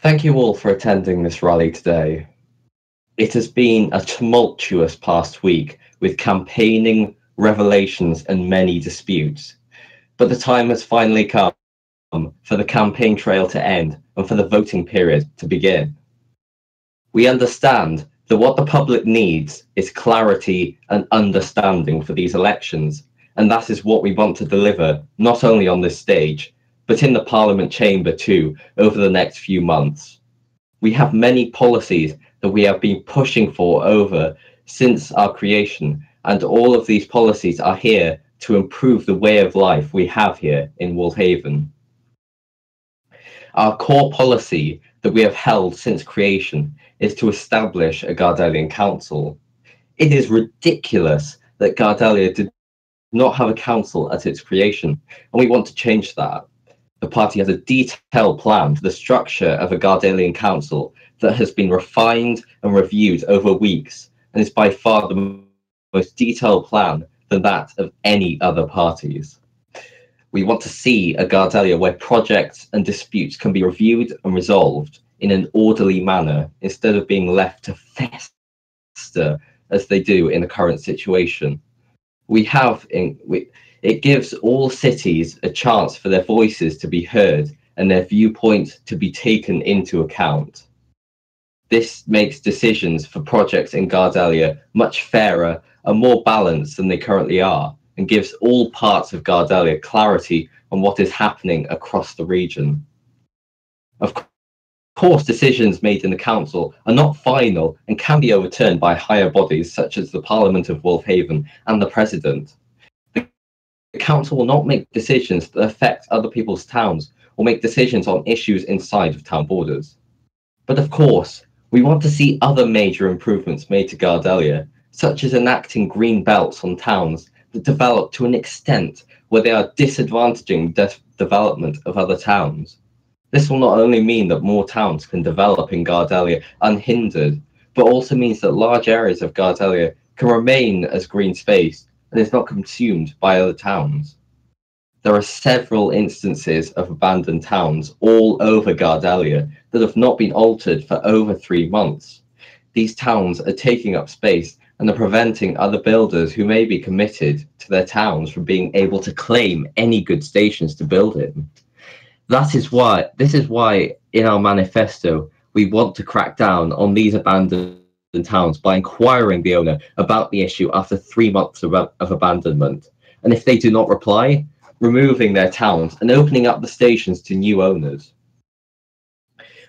Thank you all for attending this rally today. It has been a tumultuous past week with campaigning, revelations, and many disputes. But the time has finally come for the campaign trail to end and for the voting period to begin. We understand that what the public needs is clarity and understanding for these elections, and that is what we want to deliver, not only on this stage, but in the Parliament chamber too, over the next few months. We have many policies that we have been pushing for over since our creation, and all of these policies are here to improve the way of life we have here in WolvHaven. Our core policy that we have held since creation is to establish a Gardellian council. It is ridiculous that Gardellia did not have a council at its creation, and we want to change that. The party has a detailed plan for the structure of a Gardellian council that has been refined and reviewed over weeks, and is by far the most detailed plan than that of any other parties. We want to see a Gardellia where projects and disputes can be reviewed and resolved in an orderly manner instead of being left to fester as they do in the current situation. It gives all cities a chance for their voices to be heard and their viewpoint to be taken into account. This makes decisions for projects in Gardellia much fairer and more balanced than they currently are, and gives all parts of Gardellia clarity on what is happening across the region. Of course, decisions made in the council are not final and can be overturned by higher bodies such as the Parliament of WolvHaven and the President. The council will not make decisions that affect other people's towns or make decisions on issues inside of town borders. But of course, we want to see other major improvements made to Gardellia, such as enacting green belts on towns that develop to an extent where they are disadvantaging the development of other towns. This will not only mean that more towns can develop in Gardellia unhindered, but also means that large areas of Gardellia can remain as green space and is not consumed by other towns. There are several instances of abandoned towns all over Gardellia that have not been altered for over 3 months. These towns are taking up space and are preventing other builders who may be committed to their towns from being able to claim any good stations to build in. This is why in our manifesto we want to crack down on these abandoned towns by inquiring the owner about the issue after 3 months of abandonment, and if they do not reply, removing their towns and opening up the stations to new owners.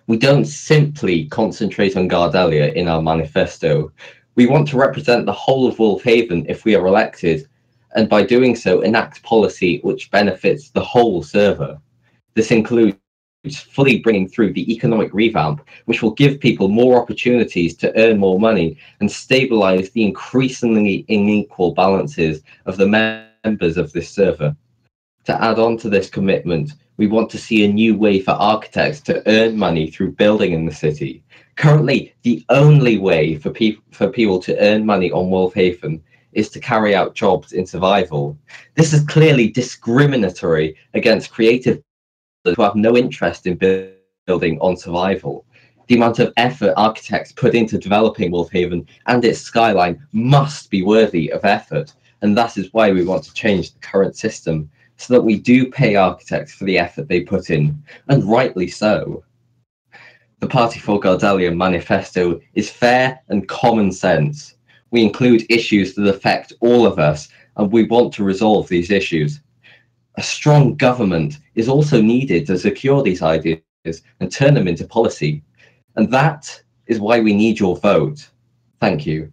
We don't simply concentrate on Gardellia in our manifesto. We want to represent the whole of WolvHaven if we are elected, and by doing so enact policy which benefits the whole server. This includes fully bringing through the economic revamp, which will give people more opportunities to earn more money and stabilize the increasingly unequal balances of the members of this server. To add on to this commitment, we want to see a new way for architects to earn money through building in the city. Currently, the only way for people to earn money on WolvHaven is to carry out jobs in survival. This is clearly discriminatory against creative builders who have no interest in building on survival. The amount of effort architects put into developing WolvHaven and its skyline must be worthy of effort, and that is why we want to change the current system, so that we do pay architects for the effort they put in, and rightly so. The Party for Gardellia manifesto is fair and common sense. We include issues that affect all of us, and we want to resolve these issues. A strong government is also needed to secure these ideas and turn them into policy. And that is why we need your vote. Thank you.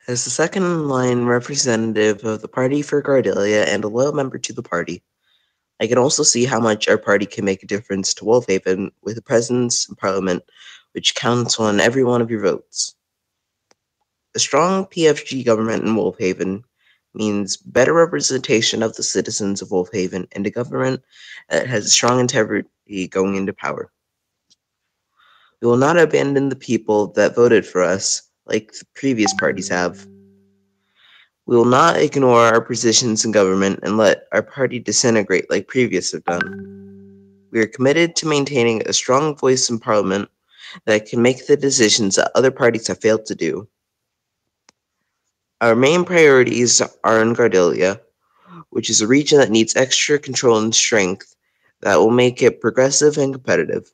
As the second-in-line representative of the Party for Gardellia and a loyal member to the party, I can also see how much our party can make a difference to WolvHaven with a presence in Parliament which counts on every one of your votes. A strong PFG government in WolvHaven means better representation of the citizens of WolvHaven and a government that has a strong integrity going into power. We will not abandon the people that voted for us like the previous parties have. We will not ignore our positions in government and let our party disintegrate like previous have done. We are committed to maintaining a strong voice in Parliament that can make the decisions that other parties have failed to do. Our main priorities are in Gardellia, which is a region that needs extra control and strength that will make it progressive and competitive.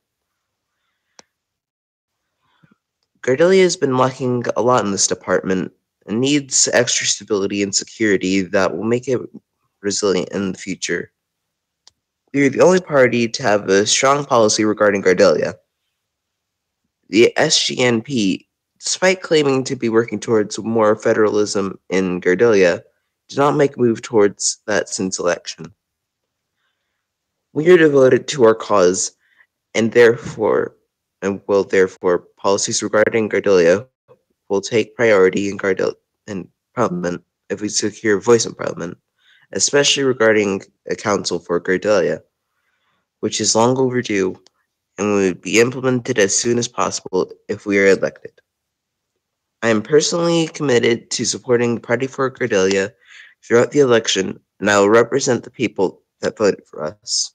Gardellia has been lacking a lot in this department and needs extra stability and security that will make it resilient in the future. We are the only party to have a strong policy regarding Gardellia. The SGNP, despite claiming to be working towards more federalism in Gardellia, did not make a move towards that since election. We are devoted to our cause and will therefore policies regarding Gardellia will take priority in Parliament if we secure a voice in Parliament, especially regarding a council for Gardellia, which is long overdue and would be implemented as soon as possible if we are elected. I am personally committed to supporting the Party for Gardellia throughout the election, and I will represent the people that voted for us.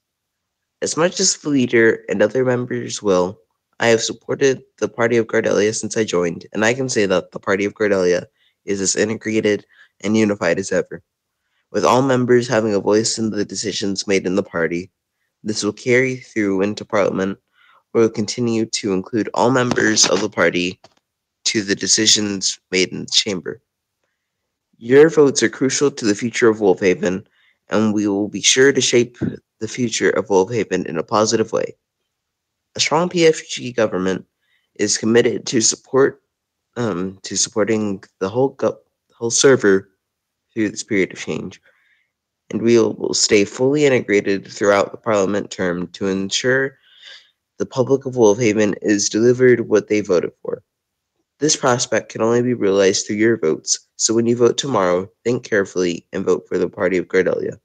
As much as the leader and other members will, I have supported the Party of Gardellia since I joined, and I can say that the Party of Gardellia is as integrated and unified as ever. With all members having a voice in the decisions made in the party, this will carry through into Parliament, where we will continue to include all members of the party to the decisions made in the chamber. Your votes are crucial to the future of WolvHaven, and we will be sure to shape the future of WolvHaven in a positive way. A strong PFG government is committed to supporting the whole server through this period of change, and we will stay fully integrated throughout the Parliament term to ensure the public of WolvHaven is delivered what they voted for. This prospect can only be realized through your votes, so when you vote tomorrow, think carefully and vote for the Party of Gardellia.